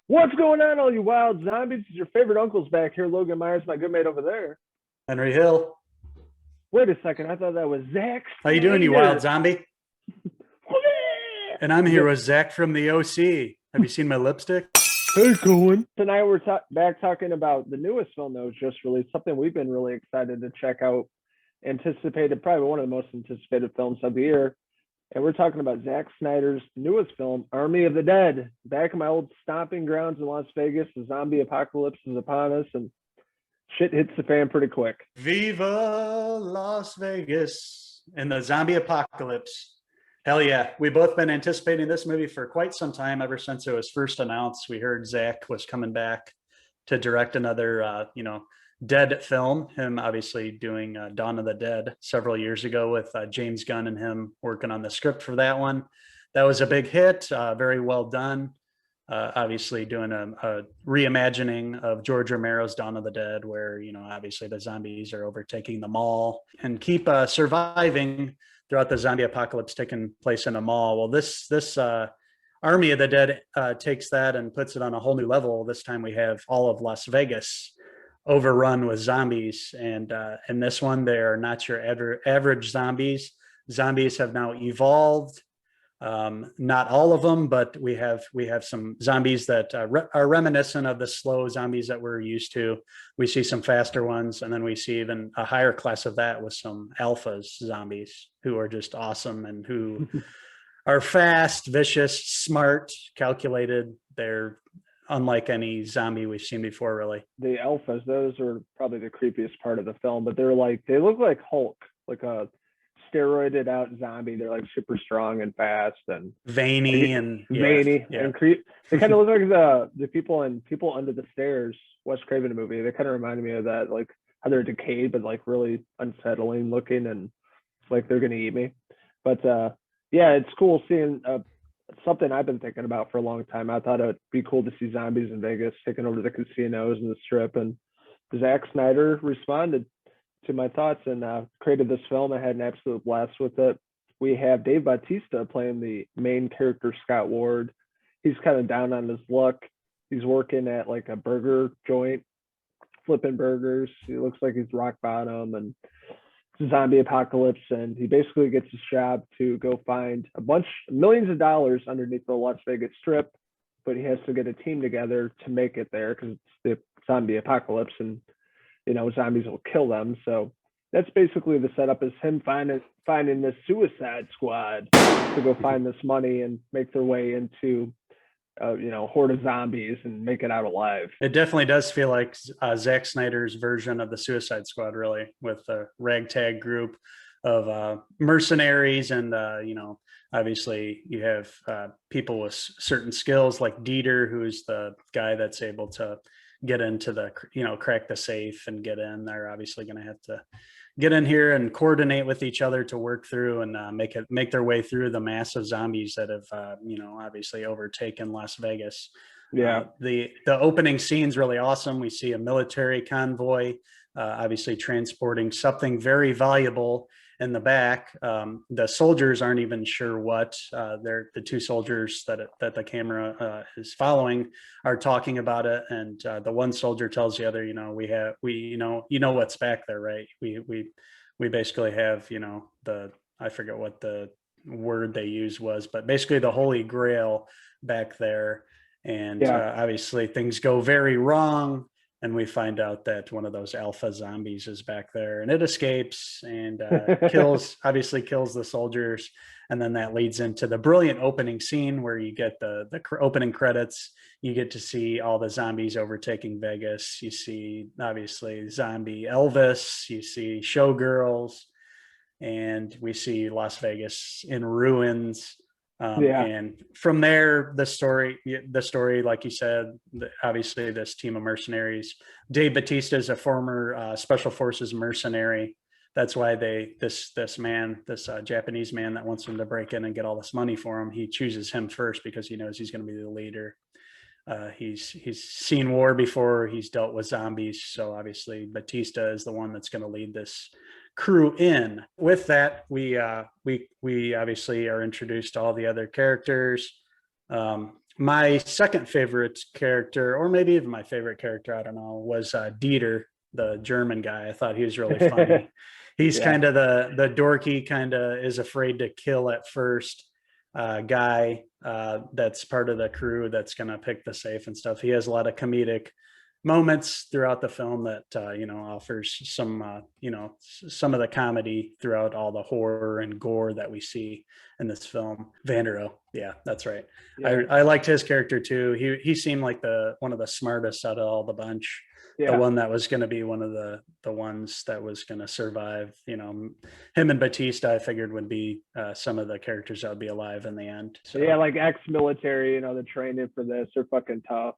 What's going on, all you wild zombies? It's your favorite uncle's back here, Logan Myers, my good mate over there. Henry Hill. Wait a second, I thought that was Zack How you doing, you wild Snyder. zombie? And I'm here with Zach from the OC. Have you seen my lipstick? Hey, Cohen. Tonight we're back talking about the newest film that was just released, something we've been really excited to check out. Anticipated, probably one of the most anticipated films of the year. And we're talking about Zack Snyder's newest film, Army of the Dead. Back in my old stomping grounds in Las Vegas, the zombie apocalypse is upon us, and shit hits the fan pretty quick. Viva Las Vegas and the zombie apocalypse. Hell yeah. We've both been anticipating this movie for quite some time, ever since it was first announced. We heard Zach was coming back to direct another, Dead film, him obviously doing Dawn of the Dead several years ago with James Gunn and him working on the script for that one. That was a big hit, very well done. Obviously doing a reimagining of George Romero's Dawn of the Dead, where, obviously the zombies are overtaking the mall and keep surviving throughout the zombie apocalypse taking place in a mall. Well, this Army of the Dead takes that and puts it on a whole new level. This time we have all of Las Vegas overrun with zombies, and in this one they are not your average zombies. Zombies have now evolved, not all of them, but we have some zombies that are reminiscent of the slow zombies that we're used to. We see some faster ones, and then we see even a higher class of that with some alphas zombies who are just awesome and who are fast, vicious, smart, calculated. They're unlike any zombie we've seen before, really. The alphas, those are probably the creepiest part of the film, but they look like Hulk, like a steroided out zombie. They're like super strong and fast and veiny and veiny and creep. They kind of look like the people in People Under the Stairs, Wes Craven movie. They kind of reminded me of that, like how they're decayed but like really unsettling looking and like they're gonna eat me. But yeah, it's cool seeing something I've been thinking about for a long time. I thought it'd be cool to see zombies in Vegas taking over the casinos and the strip. And Zack Snyder responded to my thoughts and created this film. I had an absolute blast with it. We have Dave Bautista playing the main character, Scott Ward. He's kind of down on his luck. He's working at like a burger joint, flipping burgers. He looks like he's rock bottom and zombie apocalypse, and he basically gets his job to go find millions of dollars underneath the Las Vegas Strip, but he has to get a team together to make it there because it's the zombie apocalypse and zombies will kill them. So that's basically the setup, is him finding this Suicide Squad to go find this money and make their way into horde of zombies and make it out alive. It definitely does feel like Zack Snyder's version of the Suicide Squad, really, with a ragtag group of mercenaries. And, obviously you have people with certain skills like Dieter, who's the guy that's able to get into the, crack the safe and get in. They're obviously going to have to get in here and coordinate with each other to work through and make their way through the massive zombies that have obviously overtaken Las Vegas. Yeah. The opening scene's really awesome. We see a military convoy obviously transporting something very valuable in the back. The soldiers aren't even sure what. They're the two soldiers that the camera is following are talking about it, and the one soldier tells the other, what's back there, right? We basically have, I forget what the word they used was, but basically the Holy Grail back there. And obviously things go very wrong. And we find out that one of those alpha zombies is back there, and it escapes and kills the soldiers. And then that leads into the brilliant opening scene where you get the opening credits. You get to see all the zombies overtaking Vegas. You see, obviously, zombie Elvis. You see showgirls, and we see Las Vegas in ruins. And from there, the story, like you said, obviously this team of mercenaries. Dave Bautista is a former special forces mercenary. That's why this Japanese man that wants him to break in and get all this money for him, he chooses him first because he knows he's going to be the leader. He's seen war before. He's dealt with zombies. So obviously Bautista is the one that's going to lead this crew in. With that, we obviously are introduced to all the other characters. My second favorite character, or maybe even my favorite character, I don't know, was Dieter, the German guy. I thought he was really funny. He's Yeah. kind of the dorky, kind of is afraid to kill at first guy that's part of the crew that's going to pick the safe and stuff. He has a lot of comedic moments throughout the film that offers some some of the comedy throughout all the horror and gore that we see in this film. Vandero, yeah, that's right. Yeah. I liked his character too. He seemed like the one of the smartest out of all the bunch. The Yeah. one that was going to be one of the ones that was going to survive. Him and Batista, I figured would be some of the characters that would be alive in the end. So. Yeah, like ex-military, the training for this are fucking tough.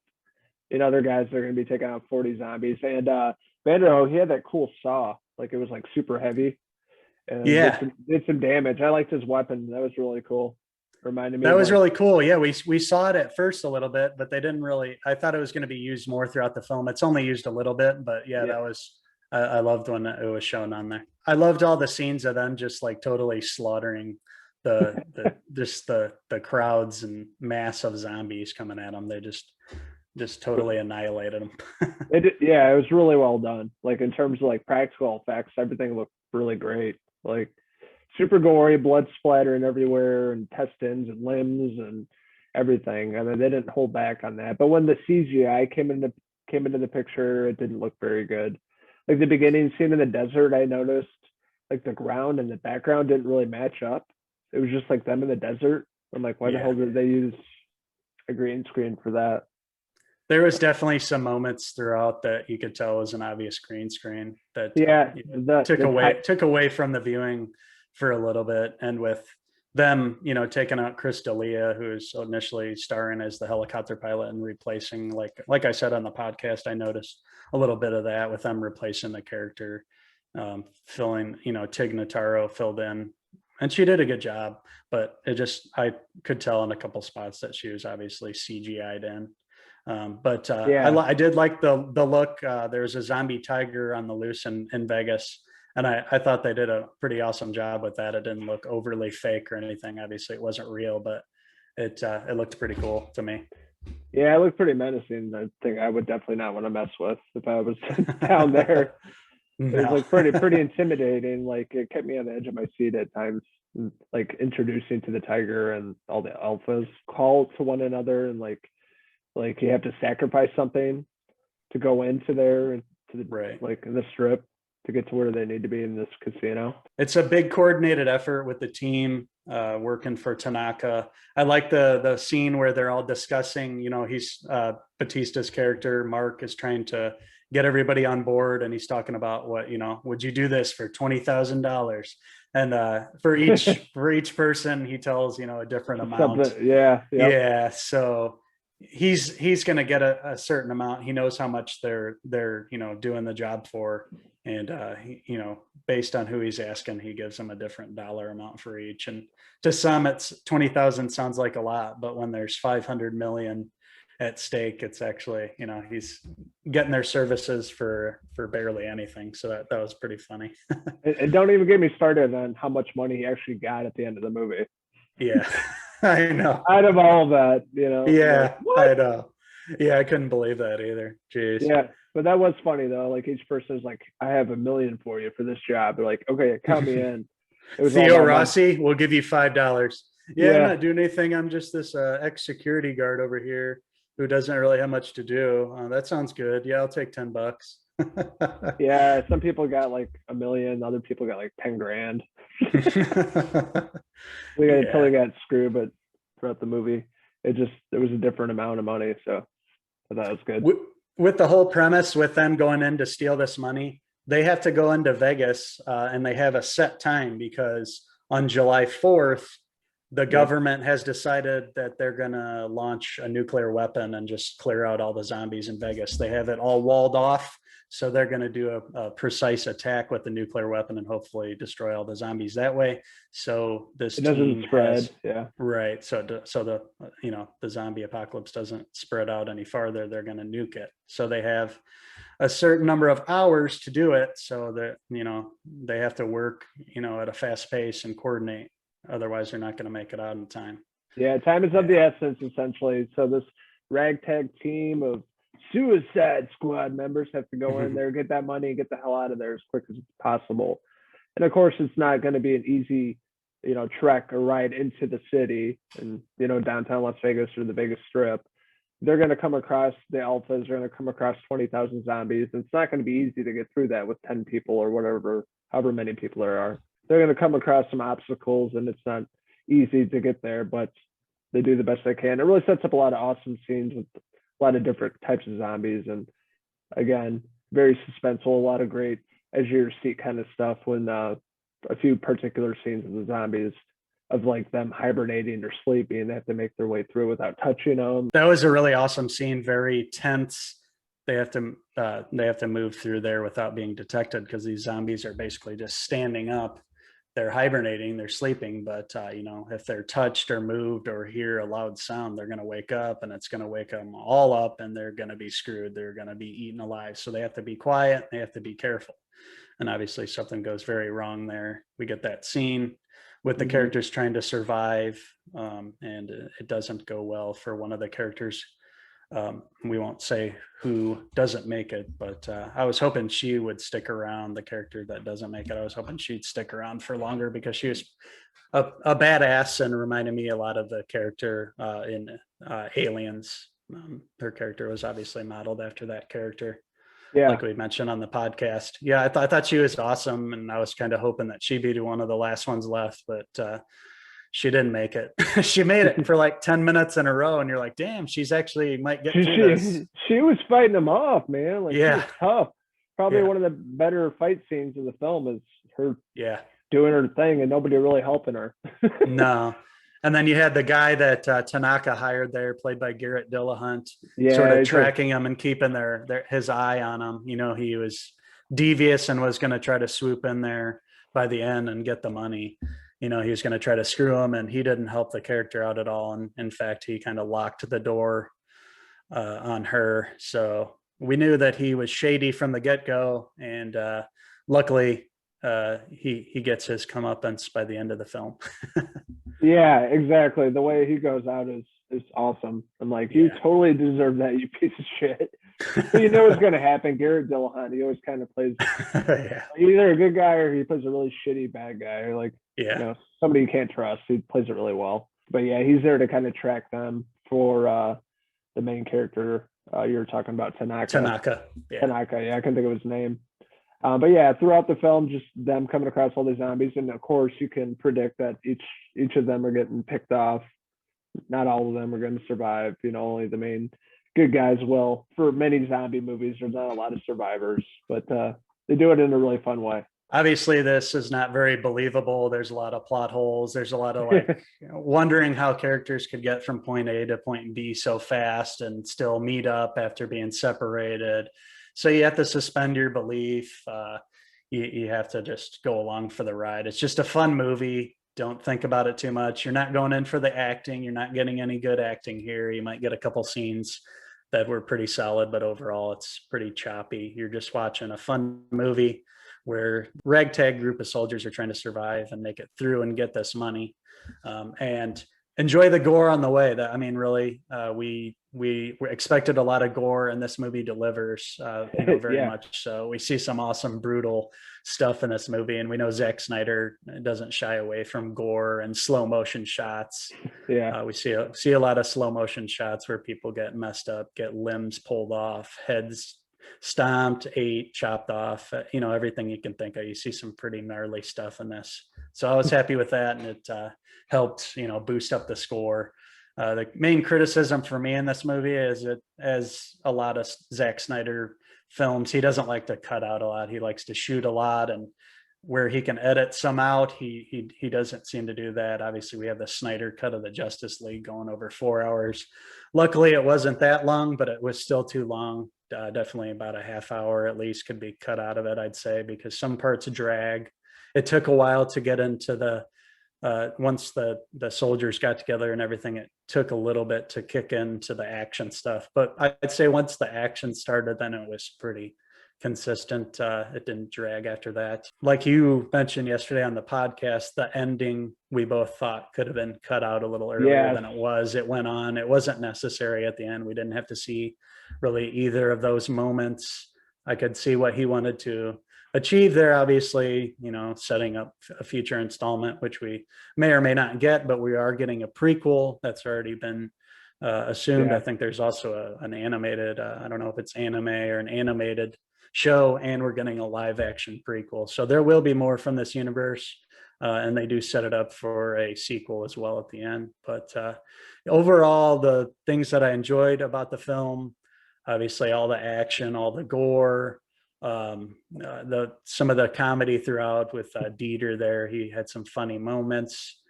Other guys are going to be taking out 40 zombies. And Vandero, he had that cool saw. Like, it was like super heavy and Yeah, did some damage. I liked his weapon. That was really cool. Reminded me that of, was like, really cool. Yeah, we saw it at first a little bit, but they didn't really. I thought it was going to be used more throughout the film. It's only used a little bit, but yeah, yeah. that was. I loved when it was shown on there. I loved all the scenes of them just like totally slaughtering the crowds and mass of zombies coming at them. They just totally annihilated them. Yeah, it was really well done. Like, in terms of like practical effects, everything looked really great. Like, super gory, blood splattering everywhere, and intestines and limbs and everything. I mean, they didn't hold back on that. But when the CGI came into the picture, it didn't look very good. Like, the beginning scene in the desert, I noticed like the ground and the background didn't really match up. It was just like them in the desert. I'm like, why the hell did they use a green screen for that? There was definitely some moments throughout that you could tell was an obvious green screen that Yeah, took away from the viewing for a little bit. And with them, taking out Chris D'Elia, who's initially starring as the helicopter pilot, and replacing, like I said on the podcast, I noticed a little bit of that with them replacing the character, filling, Tig Notaro filled in, and she did a good job. But I could tell in a couple spots that she was obviously CGI'd in. I did like the look. There's a zombie tiger on the loose in Vegas, and I thought they did a pretty awesome job with that. It didn't look overly fake or anything. Obviously, it wasn't real, but it looked pretty cool to me. Yeah, it looked pretty menacing. I think I would definitely not want to mess with if I was down there. No. It was like pretty intimidating. Like, it kept me on the edge of my seat at times. Like, introducing to the tiger and all the alphas call to one another, and like you have to sacrifice something to go into there and to the like in the strip to get to where they need to be in this casino. It's a big coordinated effort with the team working for Tanaka. I like the scene where they're all discussing, he's Batista's character, Mark, is trying to get everybody on board, and he's talking about what, would you do this for $20,000? And for each person, he tells, a different amount. Yeah. So he's going to get a certain amount. He knows how much they're doing the job for, and based on who he's asking, he gives them a different dollar amount for each. And to some, it's 20,000 sounds like a lot, but when there's 500 million at stake, it's actually, he's getting their services for barely anything. So that was pretty funny. And don't even get me started on how much money he actually got at the end of the movie. Yeah. I know. Out of all that, Yeah, like, I know. Yeah, I couldn't believe that either. Jeez. Yeah, but that was funny though. Like, each person was like, "I have $1 million for you for this job." They're like, "Okay, count me in." It was Theo Rossi. We'll give you $5. Yeah, I'm not doing anything. I'm just this ex-security guard over here who doesn't really have much to do. That sounds good. Yeah, I'll take $10. Yeah, some people got like $1 million. Other people got like 10 grand. We totally got screwed, but throughout the movie, it was a different amount of money. So I thought it was good. With the whole premise with them going in to steal this money, they have to go into Vegas and they have a set time, because on July 4th, the government has decided that they're going to launch a nuclear weapon and just clear out all the zombies in Vegas. They have it all walled off. So they're going to do a precise attack with the nuclear weapon and hopefully destroy all the zombies that way. So it doesn't spread. Right. So the zombie apocalypse doesn't spread out any farther. They're going to nuke it. So they have a certain number of hours to do it. So that, they have to work, at a fast pace and coordinate. Otherwise they're not going to make it out in time. Yeah, time is of the essence, essentially. So this ragtag team of Suicide Squad members have to go in there, get that money, and get the hell out of there as quick as possible. And of course, it's not going to be an easy, trek or ride into the city and downtown Las Vegas or the Vegas Strip. They're going to come across the alphas. They're going to come across 20,000 zombies. And it's not going to be easy to get through that with 10 people or whatever, however many people there are. They're going to come across some obstacles, and it's not easy to get there, but they do the best they can. It really sets up a lot of awesome scenes with a lot of different types of zombies. And again, very suspenseful, a lot of great edge of your seat kind of stuff when a few particular scenes of the zombies of like them hibernating or sleeping. They have to make their way through without touching them. That was a really awesome scene. Very tense. They have to move through there without being detected because these zombies are basically just standing up. They're hibernating, they're sleeping, but if they're touched or moved or hear a loud sound, they're going to wake up, and it's going to wake them all up, and they're going to be screwed. They're going to be eaten alive. So they have to be quiet. They have to be careful. And obviously something goes very wrong there. We get that scene with the characters trying to survive, and it doesn't go well for one of the characters. We won't say who doesn't make it, but I was hoping she would stick around. The character that doesn't make it, I was hoping she'd stick around for longer because she was a badass and reminded me a lot of the character in Aliens. Her character was obviously modeled after that character. Yeah, like we mentioned on the podcast. Yeah, I thought she was awesome, and I was kind of hoping that she'd be one of the last ones left, but she didn't make it. She made it for like 10 minutes in a row, and you're like, damn, she's actually might get through this. She was fighting them off, man. Like, yeah, she was tough. Probably one of the better fight scenes in the film is her doing her thing and nobody really helping her. No. And then you had the guy that Tanaka hired there, played by Garrett Dillahunt, yeah, sort of tracking him and keeping his eye on him. He was devious and was going to try to swoop in there by the end and get the money. He was going to try to screw him, and he didn't help the character out at all. And in fact, he kind of locked the door on her. So we knew that he was shady from the get-go, and luckily he gets his comeuppance by the end of the film. Yeah, exactly. The way he goes out is awesome. I'm like, you totally deserve that, you piece of shit. But what's going to happen. Garrett Dillahunt, he always kind of plays either a good guy or he plays a really shitty bad guy, or like somebody you can't trust. He plays it really well. But yeah, he's there to kind of track them for the main character you were talking about, Tanaka. Tanaka, yeah, I couldn't think of his name. But yeah, throughout the film, just them coming across all these zombies, and of course you can predict that each of them are getting picked off. Not all of them are going to survive. Only the main good guys will. For many zombie movies, there's not a lot of survivors, but they do it in a really fun way. Obviously, this is not very believable. There's a lot of plot holes. There's a lot of wondering how characters could get from point A to point B so fast and still meet up after being separated. So you have to suspend your belief. You have to just go along for the ride. It's just a fun movie. Don't think about it too much. You're not going in for the acting. You're not getting any good acting here. You might get a couple scenes that were pretty solid, but overall it's pretty choppy. You're just watching a fun movie where ragtag group of soldiers are trying to survive and make it through and get this money, and enjoy the gore on the way. Really, we expected a lot of gore, and this movie delivers very much so. We see some awesome brutal stuff in this movie, and we know Zack Snyder doesn't shy away from gore and slow motion shots. We see a lot of slow motion shots where people get messed up, get limbs pulled off, heads stomped, ate, chopped off, everything you can think of. You see some pretty gnarly stuff in this. So I was happy with that, and it helped, boost up the score. The main criticism for me in this movie is that, as a lot of Zack Snyder films, he doesn't like to cut out a lot. He likes to shoot a lot, and where he can edit some out, he doesn't seem to do that. Obviously, we have the Snyder cut of the Justice League going over 4 hours. Luckily, it wasn't that long, but it was still too long. Definitely about a half hour at least could be cut out of it, I'd say, because some parts drag. It took a while to get into the once the soldiers got together and everything, it took a little bit to kick into the action stuff. But I'd say once the action started, then it was pretty consistent. It didn't drag after that. Like you mentioned yesterday on the podcast, the ending we both thought could have been cut out a little earlier than it was. It went on. It wasn't necessary at the end. We didn't have to see really either of those moments. I could see what he wanted to achieve there, obviously, setting up a future installment, which we may or may not get, but we are getting a prequel that's already been assumed. I think there's also an animated, I don't know if it's anime or an animated show, and we're getting a live action prequel. So there will be more from this universe. And they do set it up for a sequel as well at the end. But overall, the things that I enjoyed about the film, obviously all the action, all the gore, some of the comedy throughout with Dieter there. He had some funny moments.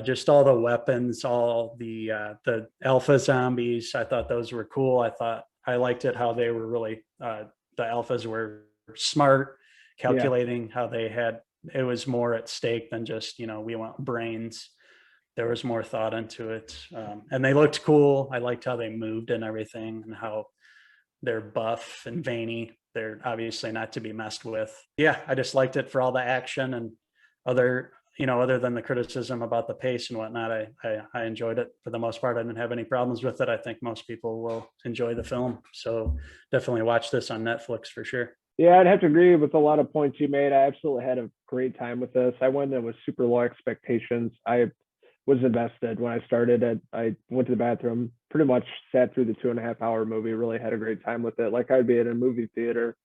Just all the weapons, all the alpha zombies. I thought those were cool. I liked it how they were really the alphas were smart, calculating how they had. It was more at stake than just we want brains. There was more thought into it, and they looked cool. I liked how they moved and everything, and how they're buff and veiny. They're obviously not to be messed with. Yeah, I just liked it for all the action and other than the criticism about the pace and whatnot. I enjoyed it for the most part. I didn't have any problems with it. I think most people will enjoy the film. So definitely watch this on Netflix for sure. Yeah, I'd have to agree with a lot of points you made. I absolutely had a great time with this. I went in with super low expectations. I was invested when I started it. I went to the bathroom, pretty much sat through the 2.5 hour movie, really had a great time with it. Like I'd be in a movie theater.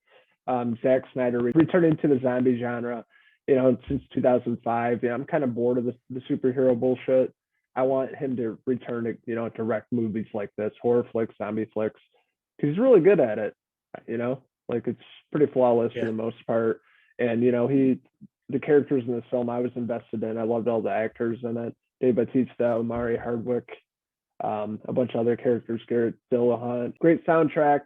Zack Snyder returning to the zombie genre, since 2005. I'm kind of bored of the superhero bullshit. I want him to return to, direct movies like this, horror flicks, zombie flicks, because he's really good at it. Like it's pretty flawless for the most part. And, the characters in this film I was invested in. I loved all the actors in it. Dave Bautista, Omari Hardwick, a bunch of other characters, Garrett Dillahunt. Great soundtrack.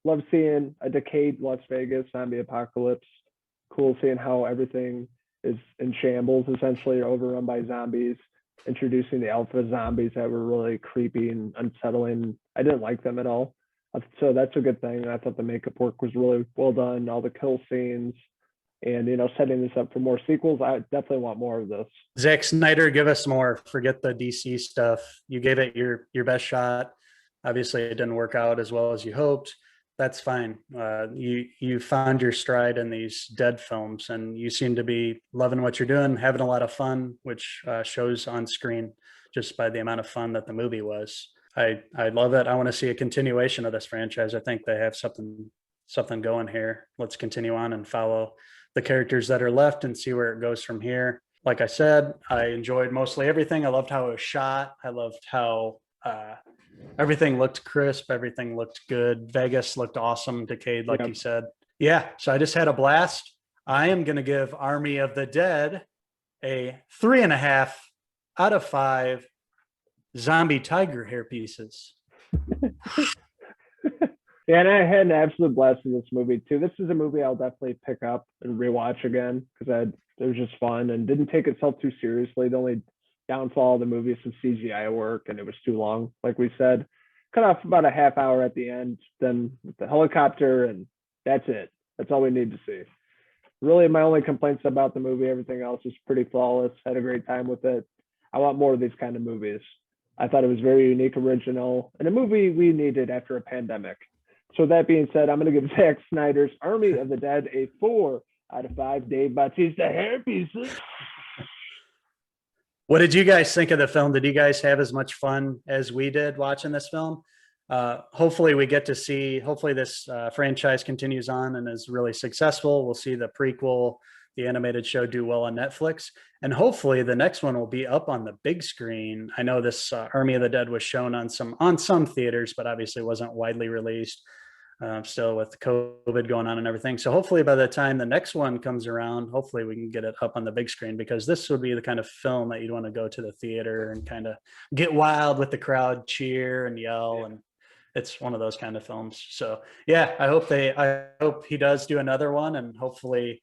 Love seeing a decayed Las Vegas zombie apocalypse. Cool seeing how everything is in shambles, essentially overrun by zombies. Introducing the alpha zombies that were really creepy and unsettling. I didn't like them at all. So that's a good thing. I thought the makeup work was really well done. All the kill scenes. And setting this up for more sequels. I definitely want more of this. Zack Snyder, give us more. Forget the DC stuff. You gave it your best shot. Obviously, it didn't work out as well as you hoped. That's fine. You found your stride in these dead films, and you seem to be loving what you're doing, having a lot of fun, which shows on screen just by the amount of fun that the movie was. I love it. I want to see a continuation of this franchise. I think they have something going here. Let's continue on and follow the characters that are left and see where it goes from here. Like I said, I enjoyed mostly everything. I loved how it was shot. I loved how everything looked crisp. Everything looked good. Vegas looked awesome. Decayed, like you said. Yeah. So I just had a blast. I am going to give Army of the Dead a 3.5 out of 5 zombie tiger hair pieces. Yeah, and I had an absolute blast in this movie too. This is a movie I'll definitely pick up and rewatch again because it was just fun and didn't take itself too seriously. The only downfall of the movie is some CGI work, and it was too long. Like we said, cut off about a half hour at the end, then with the helicopter, and that's it. That's all we need to see. Really, my only complaints about the movie, everything else is pretty flawless. Had a great time with it. I want more of these kind of movies. I thought it was very unique, original, and a movie we needed after a pandemic. So that being said, I'm going to give Zack Snyder's Army of the Dead a 4 out of 5 Dave Bautista hair pieces. What did you guys think of the film? Did you guys have as much fun as we did watching this film? Hopefully we get to see, hopefully this franchise continues on and is really successful. We'll see the prequel, the animated show do well on Netflix. And hopefully the next one will be up on the big screen. I know this Army of the Dead was shown on some theaters, but obviously wasn't widely released. Still with COVID going on and everything. So hopefully by the time the next one comes around, hopefully we can get it up on the big screen, because this would be the kind of film that you'd want to go to the theater and kind of get wild with the crowd, cheer and yell. And it's one of those kind of films. So yeah, I hope he does do another one, and hopefully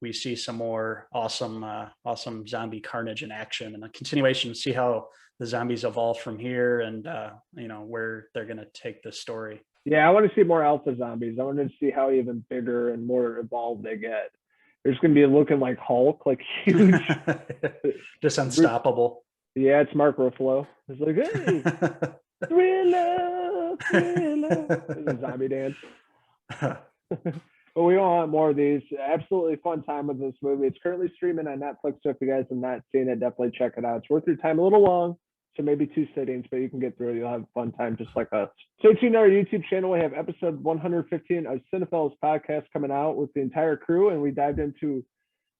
we see some more awesome zombie carnage in action and a continuation, see how the zombies evolve from here and where they're going to take the story. Yeah, I want to see more alpha zombies. I want to see how even bigger and more evolved they get. There's going to be looking like Hulk, like huge. Just unstoppable. Yeah, it's Mark Ruffalo. It's like, hey, thriller, thriller. There's a zombie dance. But we all want more of these. Absolutely fun time with this movie. It's currently streaming on Netflix, so if you guys have not seen it, definitely check it out. It's worth your time. A little long, so maybe 2 sittings, but you can get through it. You'll have a fun time just like us. Stay tuned to our YouTube channel. We have episode 115 of Cinephellas podcast coming out with the entire crew, and we dived into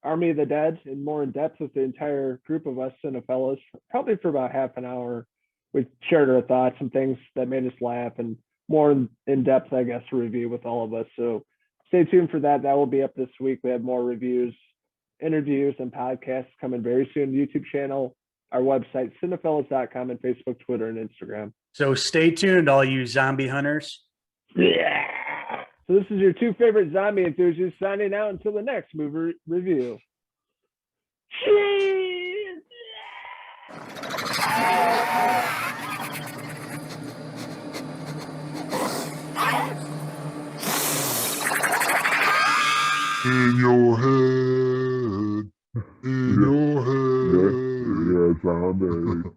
Army of the Dead and more in depth with the entire group of us Cinephellas, probably for about half an hour. We shared our thoughts, some things that made us laugh, and more in depth, I guess, review with all of us. So stay tuned for that. That will be up this week. We have more reviews, interviews, and podcasts coming very soon. YouTube channel, our website, cinephellas.com, and Facebook, Twitter, and Instagram. So stay tuned, all you zombie hunters. Yeah. So this is your 2 favorite zombie enthusiasts signing out until the next movie review. Cheers! In your head, in your head. You're a zombie.